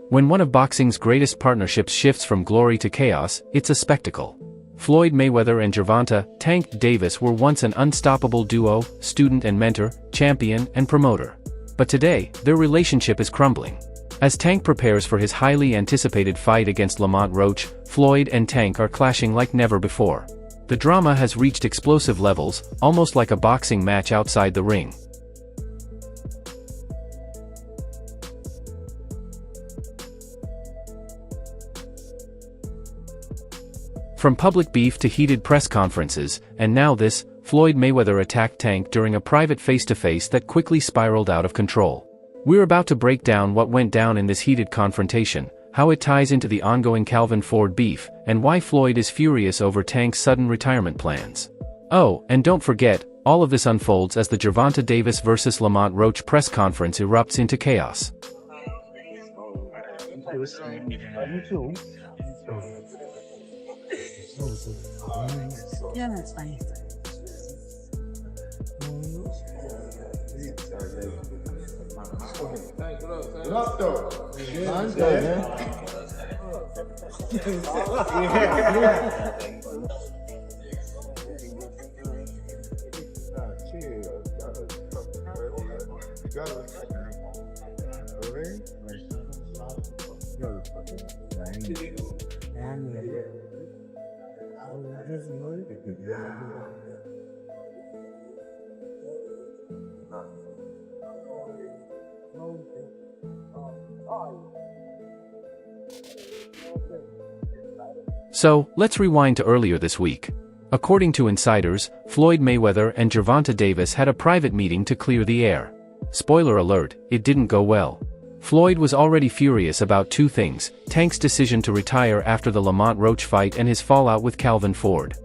When one of boxing's greatest partnerships shifts from glory to chaos, it's a spectacle. Floyd Mayweather and Gervonta Tank Davis were once an unstoppable duo, student and mentor, champion and promoter. But today, their relationship is crumbling. As Tank prepares for his highly anticipated fight against Lamont Roach, Floyd and Tank are clashing like never before. The drama has reached explosive levels, almost like a boxing match outside the ring. From public beef to heated press conferences, and now this, Floyd Mayweather attacked Tank during a private face-to-face that quickly spiraled out of control. We're about to break down what went down in this heated confrontation, how it ties into the ongoing Calvin Ford beef, and why Floyd is furious over Tank's sudden retirement plans. Oh, and don't forget, all of this unfolds as the Gervonta Davis vs. Lamont Roach press conference erupts into chaos. Yeah, that's fine. What up, though? Mine's good, man. So, let's rewind to earlier this week. According to insiders, Floyd Mayweather and Gervonta Davis had a private meeting to clear the air. Spoiler alert, it didn't go well. Floyd was already furious about two things: Tank's decision to retire after the Lamont Roach fight and his fallout with Calvin Ford.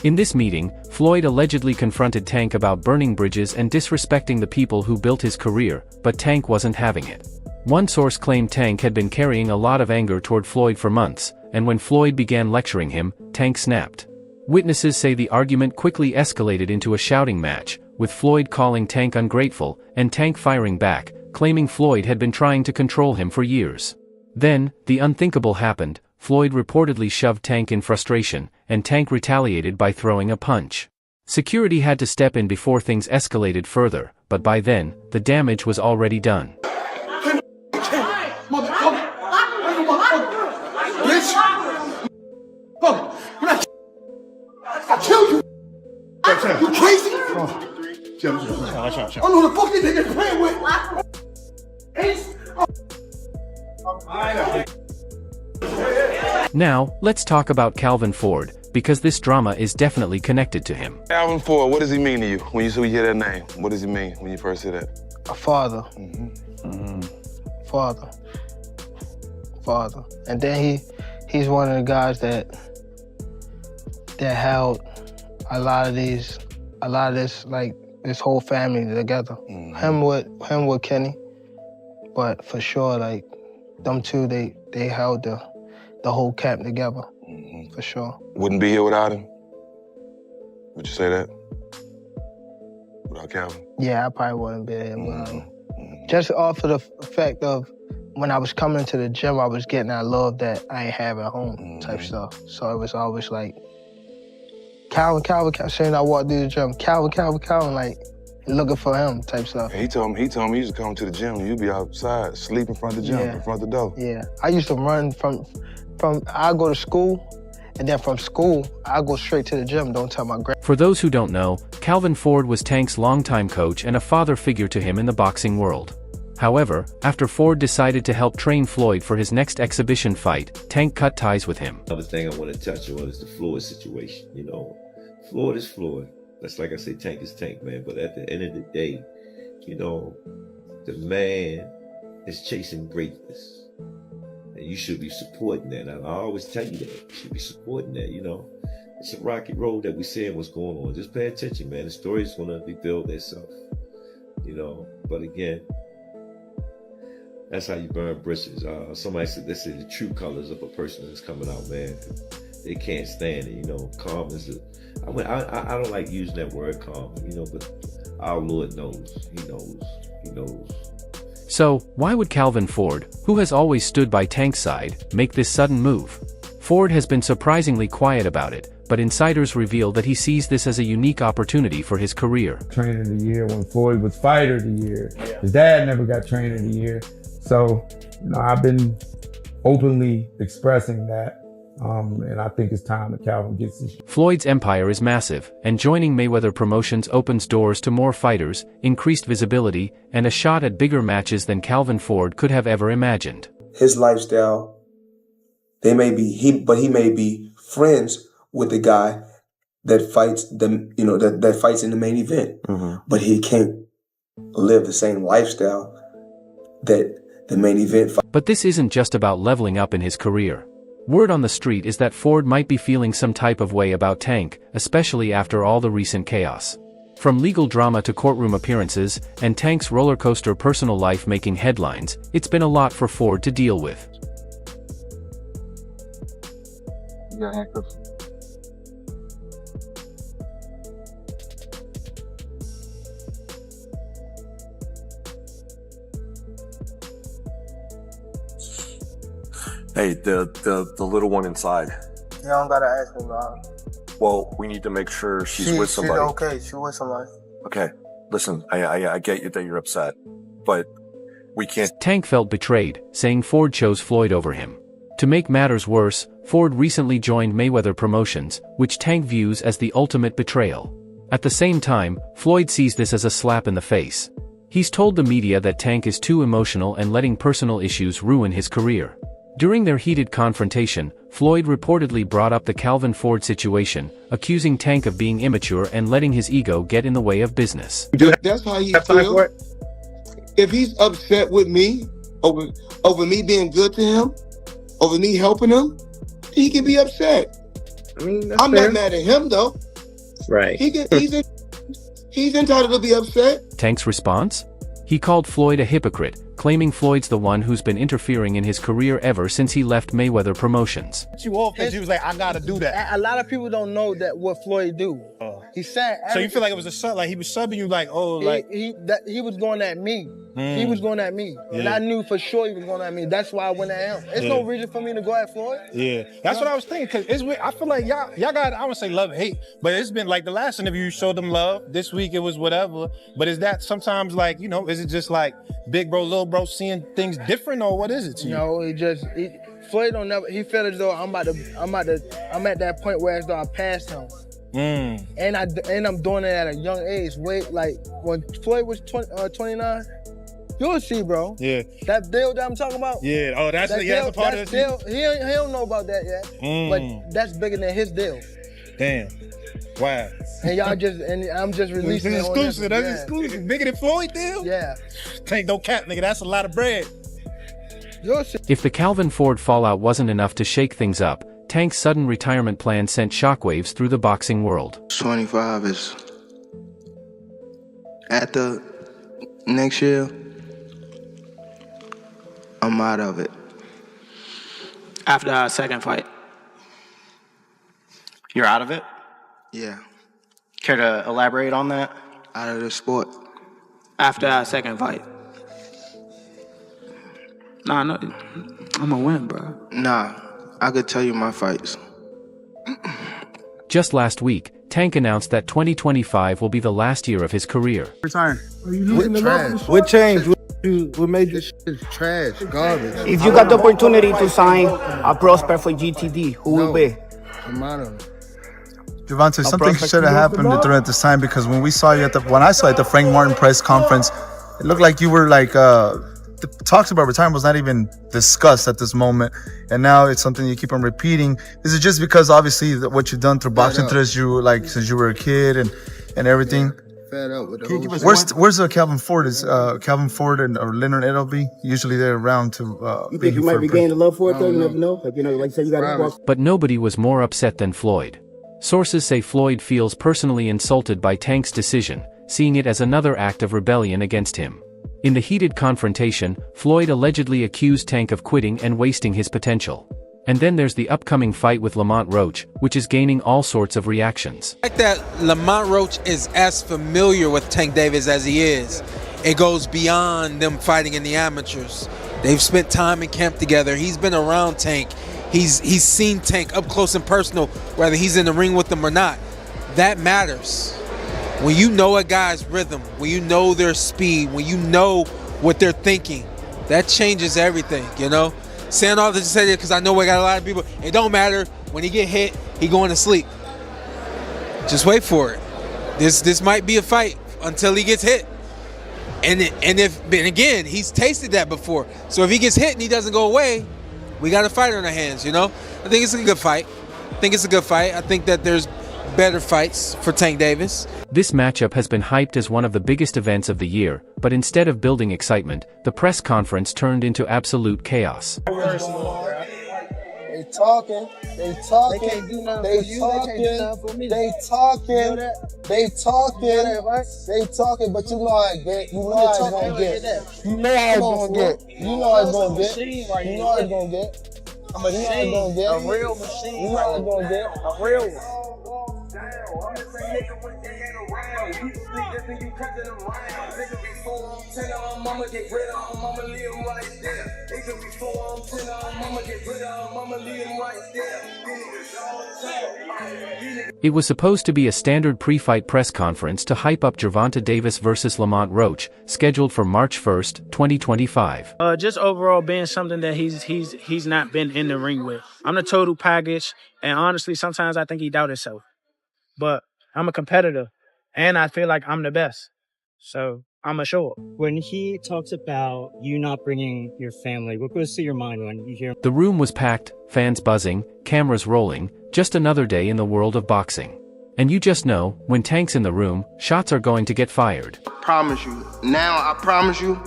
In this meeting, Floyd allegedly confronted Tank about burning bridges and disrespecting the people who built his career, but Tank wasn't having it. One source claimed Tank had been carrying a lot of anger toward Floyd for months, and when Floyd began lecturing him, Tank snapped. Witnesses say the argument quickly escalated into a shouting match, with Floyd calling Tank ungrateful, and Tank firing back, claiming Floyd had been trying to control him for years. Then, the unthinkable happened. Floyd reportedly shoved Tank in frustration, and Tank retaliated by throwing a punch. Security had to step in before things escalated further, but by then, the damage was already done. I killed you! You crazy? I know the fuck these niggas playing with! Now, let's talk about Calvin Ford, because this drama is definitely connected to him. Calvin Ford, what does he mean to you when you hear that name? What does he mean when you first hear that? A father. Father. And then he's one of the guys that held a lot of this, like, this whole family together. Him with Kenny, but for sure, like, them two, they held the whole camp together, for sure. Wouldn't be here without him? Would you say that? Without Calvin? Yeah, I probably wouldn't be there without him. Just off of the fact of when I was coming to the gym, I was getting that love that I ain't have at home type stuff. So it was always like, Calvin, saying I walked through the gym, Calvin, like, looking for him type stuff. He told me he used to come to the gym and you'd be outside, sleep in front of the gym, in front of the door. Yeah, I used to run from I go to school, and then from school, I go straight to the gym, don't tell my grand. For those who don't know, Calvin Ford was Tank's longtime coach and a father figure to him in the boxing world. However, after Ford decided to help train Floyd for his next exhibition fight, Tank cut ties with him. Another thing I want to touch on is the Floyd situation, Floyd is Floyd. That's like I say, Tank is Tank, man. But at the end of the day, the man is chasing greatness. And you should be supporting that. And I always tell you that. You should be supporting that, It's a rocky road that we're seeing what's going on. Just pay attention, man. The story's going to rebuild itself, But again, That's how you burn bridges. Somebody said this is the true colors of a person that's coming out, man. They can't stand it, you know. Calm is I don't like using that word calm, you know, but our Lord knows. He knows. He knows. So, why would Calvin Ford, who has always stood by Tank's side, make this sudden move? Ford has been surprisingly quiet about it, but insiders reveal that he sees this as a unique opportunity for his career. Trainer of the year when Floyd was fighter of the year. His dad never got trainer of the year. So, you know, I've been openly expressing that. And I think it's time that Calvin gets his. Floyd's empire is massive, and joining Mayweather Promotions opens doors to more fighters, increased visibility, and a shot at bigger matches than Calvin Ford could have ever imagined. His lifestyle, he may be friends with the guy that fights that fights in the main event, but he can't live the same lifestyle that the main event fight. But this isn't just about leveling up in his career. Word on the street is that Ford might be feeling some type of way about Tank, especially after all the recent chaos. From legal drama to courtroom appearances, and Tank's rollercoaster personal life making headlines, it's been a lot for Ford to deal with. Yeah, handcuffs. Hey, the little one inside. You don't gotta ask me, Mom. Well, we need to make sure she's with somebody. She's okay. She's with somebody. Okay, listen, I get you that you're upset, but we can't. Tank felt betrayed, saying Ford chose Floyd over him. To make matters worse, Ford recently joined Mayweather Promotions, which Tank views as the ultimate betrayal. At the same time, Floyd sees this as a slap in the face. He's told the media that Tank is too emotional and letting personal issues ruin his career. During their heated confrontation, Floyd reportedly brought up the Calvin Ford situation, accusing Tank of being immature and letting his ego get in the way of business. That's how he feels. If he's upset with me over me being good to him, over me helping him, he can be upset. I mean, I'm not mad at him though. Right. He's entitled to be upset. Tank's response? He called Floyd a hypocrite, claiming Floyd's the one who's been interfering in his career ever since he left Mayweather Promotions. You off because he was like, I gotta do that. A lot of people don't know that what Floyd do. He said. So you feel like it was a sub, like he was subbing you, like, oh, like he was going at me. He was going at me, and I knew for sure he was going at me. That's why I went at him. There's no reason for me to go at Floyd. Yeah, that's what I was thinking. Cause it's weird. I feel like y'all got, I wouldn't say love and hate, but it's been like the last interview you showed them love. This week it was whatever. But is that sometimes like, you know, is it just like big bro, little bro seeing things different, or what is it to you? No, Floyd don't never. He felt as though I'm at that point where as though I passed him. And I'm doing it at a young age. Wait, like when Floyd was 29, you'll see, bro. Yeah. That deal that I'm talking about. Yeah. Oh, that's a part of deal. He don't know about that yet. But that's bigger than his deal. Damn. Wow. And I'm just releasing it. Exclusive. That's exclusive. Bigger than Floyd deal? Yeah. Ain't no cap, nigga. That's a lot of bread. If the Calvin Ford fallout wasn't enough to shake things up, Tank's sudden retirement plan sent shockwaves through the boxing world. 25 is at the next year. I'm out of it. After our second fight. You're out of it? Yeah. Care to elaborate on that? Out of the sport. After our second fight. Nah, no, I'm gonna win, bro. Nah, I could tell you my fights. Just last week, Tank announced that 2025 will be the last year of his career. Return. Are you losing the love? What changed? What made this shit trash, garbage? If you got the opportunity to sign a prospect for GTD, who will be? I'm out of it. Gervonta, something should have happened during this time, because when I saw you at the Frank Martin press conference, it looked like you were like the talks about retirement was not even discussed at this moment, and now it's something you keep on repeating. Is it just because obviously what you've done through boxing since you were a kid and everything? Fed up with Where's Calvin Ford? Is Calvin Ford or Leonard Edelby usually they're around to? You think you might be gaining love for it though? You never know. Like you say, you got to. But nobody was more upset than Floyd. Sources say Floyd feels personally insulted by Tank's decision, seeing it as another act of rebellion against him. In the heated confrontation, Floyd allegedly accused Tank of quitting and wasting his potential. And then there's the upcoming fight with Lamont Roach, which is gaining all sorts of reactions. The fact that Lamont Roach is as familiar with Tank Davis as he is, it goes beyond them fighting in the amateurs. They've spent time in camp together. He's been around Tank. He's seen Tank up close and personal, whether he's in the ring with them or not. That matters. When you know a guy's rhythm, when you know their speed, when you know what they're thinking, that changes everything, you know? Saying all this to say that because I know we got a lot of people, it don't matter. When he get hit, he going to sleep. Just wait for it. This might be a fight until he gets hit. And again, he's tasted that before. So if he gets hit and he doesn't go away, we got a fight on our hands, you know? I think it's a good fight. I think that there's better fights for Tank Davis. This matchup has been hyped as one of the biggest events of the year, but instead of building excitement, the press conference turned into absolute chaos. They talking. They can't do nothing for you. They can't do nothing for me. They talking, but you know how it get. You know how it's gonna get. You know how it's gonna get. I'm a machine. A real machine. You know how it's gonna get. A real one. It was supposed to be a standard pre-fight press conference to hype up Gervonta Davis versus Lamont Roach, scheduled for March 1st, 2025. Just overall being something that he's not been in the ring with. I'm the total package, and honestly, sometimes I think he doubt himself. But I'm a competitor, and I feel like I'm the best. So I'm a show up. When he talks about you not bringing your family, what goes through your mind when you hear? The room was packed, fans buzzing, cameras rolling, just another day in the world of boxing. And you just know, when Tank's in the room, shots are going to get fired. I promise you,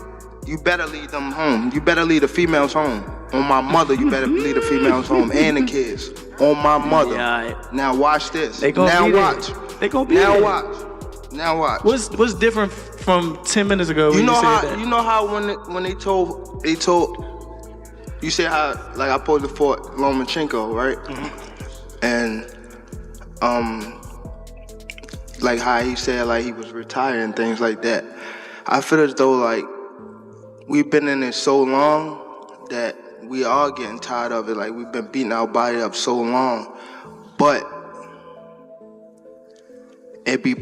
you better lead them home. You better lead the females home. On my mother, you better lead the females home and the kids. On my mother. Yeah, now watch this. They gonna be watch. There. They gonna be now there. watch. Now watch. What's different from 10 minutes ago when you said that? You know how when they told you said how like I supposed to fought Lomachenko, right? Mm-hmm. And like how he said like he was retired and things like that. I feel as though like we've been in it so long that we are getting tired of it. Like we've been beating our body up so long, but it be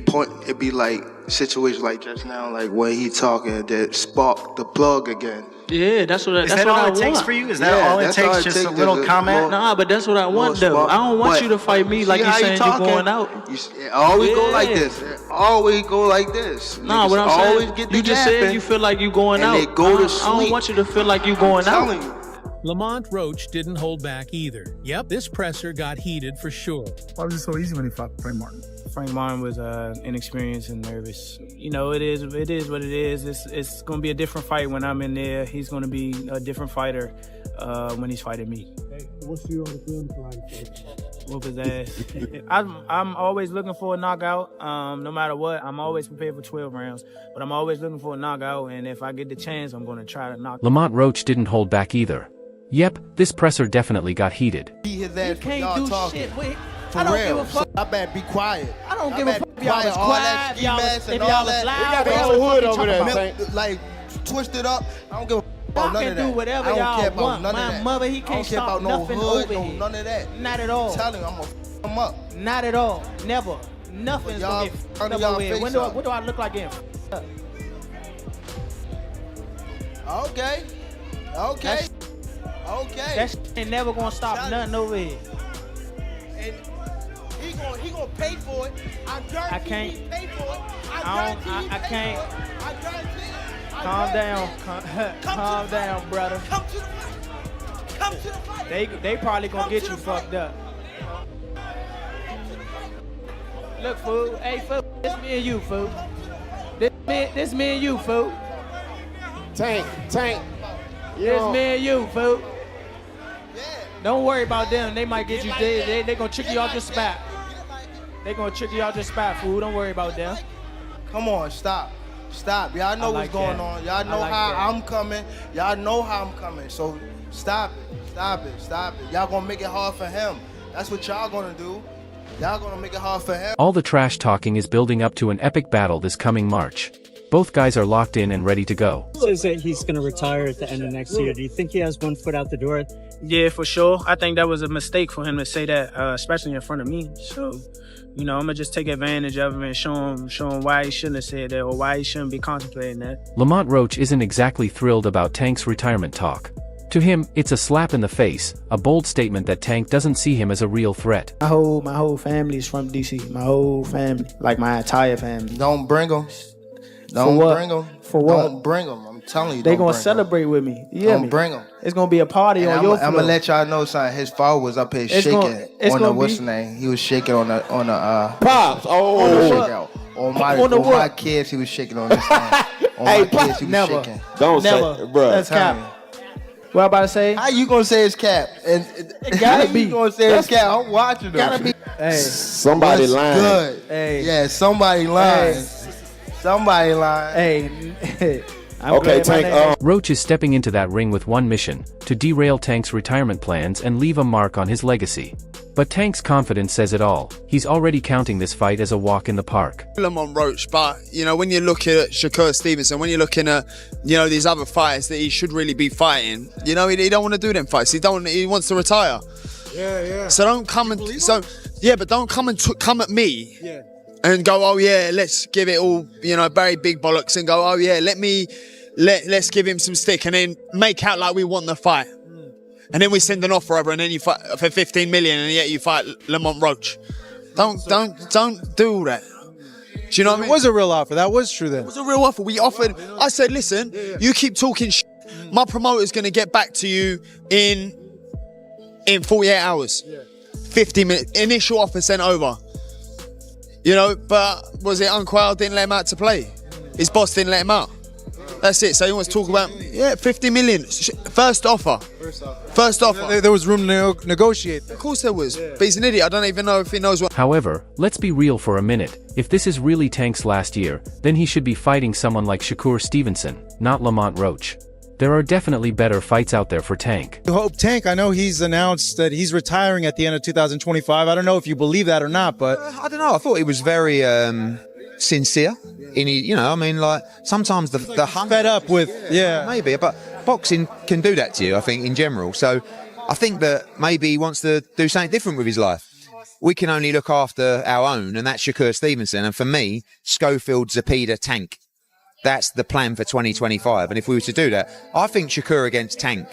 like situations like just now, like when he talking that spark the plug again. Yeah, that's what I all want. it takes for you? Is that all it takes? Just a little comment? Nah, but that's what I want though. I don't want you to fight me like you saying you're going out. It always go like this. It always go like this. Nah, what I'm saying, you just said you feel like you going out. They go to sleep. I don't want you to feel like you going out. I'm telling you. Lamont Roach didn't hold back either. Yep, this presser got heated for sure. Why was it so easy when he fought Frank Martin? Frank Martin was inexperienced and nervous. You know, it is what it is. It's going to be a different fight when I'm in there. He's going to be a different fighter when he's fighting me. Hey, what's you on the film tonight? Whoop his ass. I'm always looking for a knockout. No matter what, I'm always prepared for 12 rounds. But I'm always looking for a knockout, and if I get the chance, I'm going to try to knock him. Lamont Roach didn't hold back either. Yep, this presser definitely got heated. You can't do shit. Wait, I don't give a fuck. I better be quiet. I don't give a fuck if y'all was all quiet, that if y'all was loud. We got the hood over there. Like, twist it up. I don't give a fuck about none of that. do whatever I don't y'all care about want. none of My that. mother, he I don't can't care stop about no nothing hood, over no here. none of that. Not at all. I'm telling you, I'm gonna f him up. Not at all. Never. Nothing's Y'all gonna get turn f***ed y'all over here. face What do I look like getting f***ed up? Okay. That shit ain't never gonna stop nothing over here. And he gonna pay for it. I guarantee he pay for it. I can't. I guarantee it. Calm down. Calm down, brother. Come to the fight. Come to the fight. They probably gonna get you fucked up. Look, fool. Hey, fool. This me and you, fool. This me and you, fool. Tank. This me and you, fool. Don't worry about them. They might get you. They gonna trick you off your spot. They gonna trick you off your spot, fool. Don't worry about them. Come on, stop. Stop. Y'all know what's going on. Y'all know how I'm coming. Y'all know how I'm coming. So stop it. Stop it. Stop it. Y'all gonna make it hard for him. That's what y'all gonna do. Y'all gonna make it hard for him. All the trash talking is building up to an epic battle this coming March. Both guys are locked in and ready to go. Says that he's going to retire at the end of next year. Do you think he has one foot out the door? Yeah, for sure. I think that was a mistake for him to say that, especially in front of me. So, you know, I'm gonna just take advantage of him and show him why he shouldn't have said that or why he shouldn't be contemplating that. Lamont Roach isn't exactly thrilled about Tank's retirement talk. To him, it's a slap in the face, a bold statement that Tank doesn't see him as a real threat. My whole family is from DC. My whole family, like my entire family. Don't bring them. Don't bring them. For what? Don't bring them. I'm telling you, they don't gonna bring celebrate with me. Don't bring them. It's gonna be a party on your floor. I'm gonna let y'all know something. His father was up here shaking on the what's the name? He was shaking on the Pops. On my kids, he was shaking on this thing. On my kids, he was shaking. Don't say, bro. That's cap. What I about to say? How you gonna say it's cap? And it gotta be. You gonna say it's cap? I'm watching them. Gotta be. Hey, somebody lying. Good. Hey, yeah, somebody lying. Hey. Somebody lying. Hey. Okay, Tank. Roach is stepping into that ring with one mission: to derail Tank's retirement plans and leave a mark on his legacy. But Tank's confidence says it all. He's already counting this fight as a walk in the park. Lamont Roach, but you know, when you're looking at Shakur Stevenson, when you're looking at, you know, these other fighters that he should really be fighting, you know, he don't want to do them fights. He wants to retire. Yeah. So don't come and but don't come and come at me. Yeah. And go, oh yeah, let's give it all, you know, Barry Big Bollocks, and go, oh yeah, let's give him some stick, and then make out like we want the fight. And then we send an offer over, and then you fight for 15 million, and yet you fight Lamont Roach. Don't do that. Do you know what I mean? It was a real offer. That was true then. It was a real offer. We offered. I said, listen, you keep talking shit. My promoter's going to get back to you in 48 hours. 50 minutes. Initial offer sent over. You know, but was it Unquile didn't let him out to play? His boss didn't let him out. That's it. So he wants to talk about, 50 million. First offer. First offer. There was room to negotiate. Of course there was. But he's an idiot. I don't even know if he knows what. However, let's be real for a minute. If this is really Tank's last year, then he should be fighting someone like Shakur Stevenson, not Lamont Roach. There are definitely better fights out there for Tank. Tank, I know he's announced that he's retiring at the end of 2025. I don't know if you believe that or not, but I don't know. I thought he was very sincere. You know, I mean, like sometimes the hunt fed up with, maybe, but boxing can do that to you, I think, in general. So I think that maybe he wants to do something different with his life. We can only look after our own, and that's Shakur Stevenson. And for me, Schofield, Zepeda, Tank. That's the plan for 2025. And if we were to do that, I think Shakur against Tank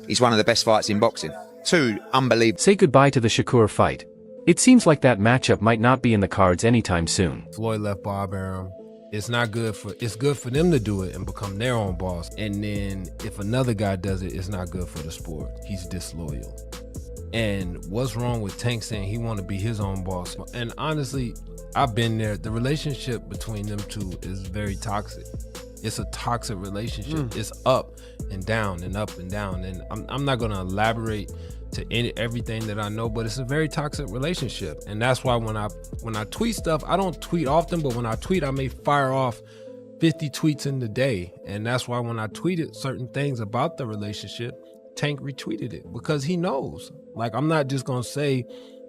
is one of the best fights in boxing. Two, unbelievable. Say goodbye to the Shakur fight. It seems like that matchup might not be in the cards anytime soon. Floyd left Bob Arum. It's good for them to do it and become their own boss. And then if another guy does it, it's not good for the sport. He's disloyal. And what's wrong with Tank saying he want to be his own boss? And honestly, I've been there. The relationship between them two is very toxic. It's a toxic relationship. It's up and down and up and down. And I'm not going to elaborate to everything that I know, but it's a very toxic relationship. And that's why when I tweet stuff, I don't tweet often, but when I tweet, I may fire off 50 tweets in the day. And that's why when I tweeted certain things about the relationship, Tank retweeted it because he knows. Like, I'm not just going to say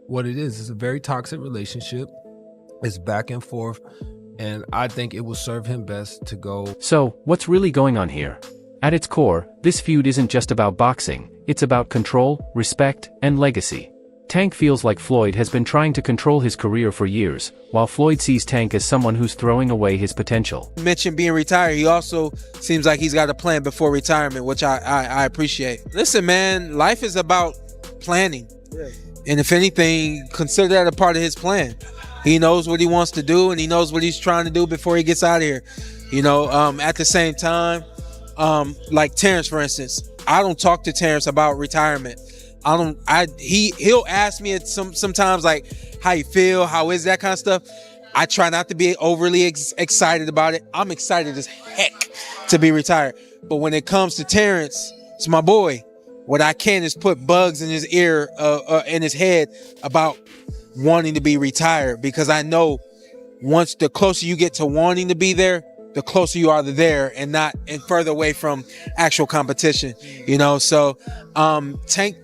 what it is. It's a very toxic relationship. It's back and forth. And I think it will serve him best to go. So, what's really going on here? At its core, this feud isn't just about boxing. It's about control, respect, and legacy. Tank feels like Floyd has been trying to control his career for years, while Floyd sees Tank as someone who's throwing away his potential. You mentioned being retired. He also seems like he's got a plan before retirement, which I appreciate. Listen, man, life is about planning. Yeah. And if anything, consider that a part of his plan. He knows what he wants to do, and he knows what he's trying to do before he gets out of here. You know, at the same time, like Terrence, for instance, I don't talk to Terrence about retirement. He'll ask me sometimes like how you feel, how is that kind of stuff. I try not to be overly excited about it. I'm excited as heck to be retired. But when it comes to Terrence, it's my boy. What I can is put bugs in his ear, in his head about wanting to be retired, because I know once the closer you get to wanting to be there, the closer you are to there and further away from actual competition, you know. So Tank,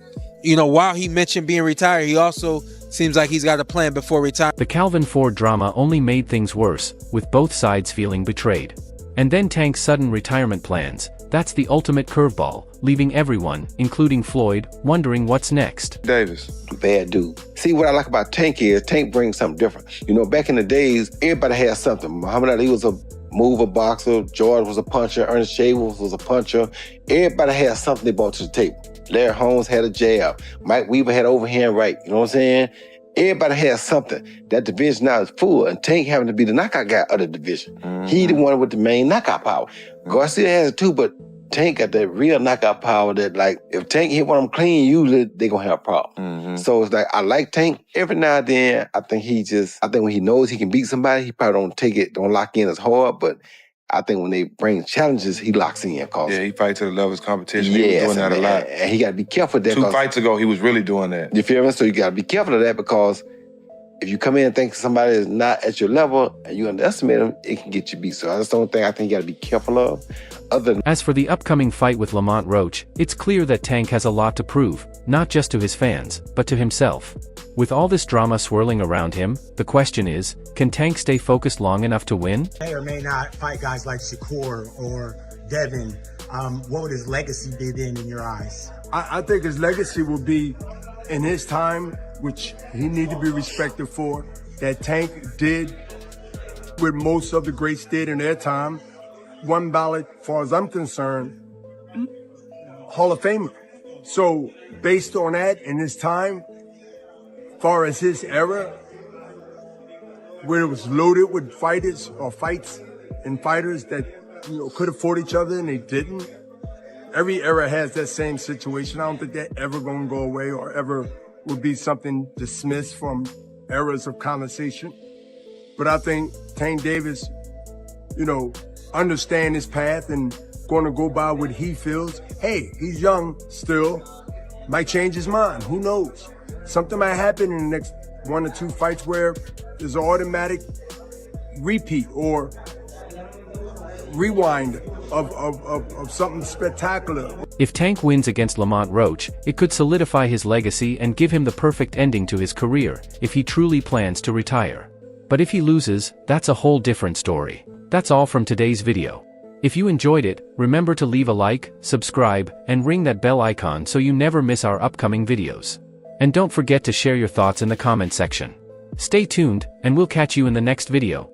you know, while he mentioned being retired, he also seems like he's got a plan before retirement. The Calvin Ford drama only made things worse, with both sides feeling betrayed. And then Tank's sudden retirement plans. That's the ultimate curveball, leaving everyone, including Floyd, wondering what's next. Davis, bad dude. See, what I like about Tank is Tank brings something different. You know, back in the days, everybody had something. Muhammad Ali was a mover boxer, George was a puncher, Ernest Shavers was a puncher. Everybody had something they brought to the table. Larry Holmes had a jab. Mike Weaver had overhand right. You know what I'm saying? Everybody has something. That division now is full, and Tank having to be the knockout guy of the division. He the one with the main knockout power. Garcia has it too, but Tank got that real knockout power that, like, if Tank hit one of them clean, usually they gonna have a problem. So it's like, I like Tank. Every now and then, I think when he knows he can beat somebody, he probably don't lock in as hard, but I think when they bring challenges, he locks in. Yeah, he fights to the level of his competition. He was doing that a lot. And he got to be careful of that. 2 fights ago, he was really doing that. You feel me? So you got to be careful of that, because if you come in and think somebody is not at your level and you underestimate them, it can get you beat. So that's the only thing I think you got to be careful of. As for the upcoming fight with Lamont Roach, it's clear that Tank has a lot to prove, not just to his fans, but to himself. With all this drama swirling around him, the question is, can Tank stay focused long enough to win? May or may not fight guys like Shakur or Devin. What would his legacy be then in your eyes? I think his legacy will be in his time, which he needs to be respected for, that Tank did what most of the greats did in their time. One ballot, as far as I'm concerned, Hall of Famer. So based on that, in his time, as far as his era, where it was loaded with fighters or fights and fighters that, you know, could have fought each other and they didn't. Every era has that same situation. I don't think that ever gonna go away or ever will be something dismissed from eras of conversation. But I think Tank Davis, you know, understand his path and gonna go by what he feels. Hey, he's young still, might change his mind, who knows? Something might happen in the next 1 or 2 fights where there's an automatic repeat or rewind of something spectacular. If Tank wins against Lamont Roach, it could solidify his legacy and give him the perfect ending to his career, if he truly plans to retire. But if he loses, that's a whole different story. That's all from today's video. If you enjoyed it, remember to leave a like, subscribe, and ring that bell icon so you never miss our upcoming videos. And don't forget to share your thoughts in the comment section. Stay tuned, and we'll catch you in the next video.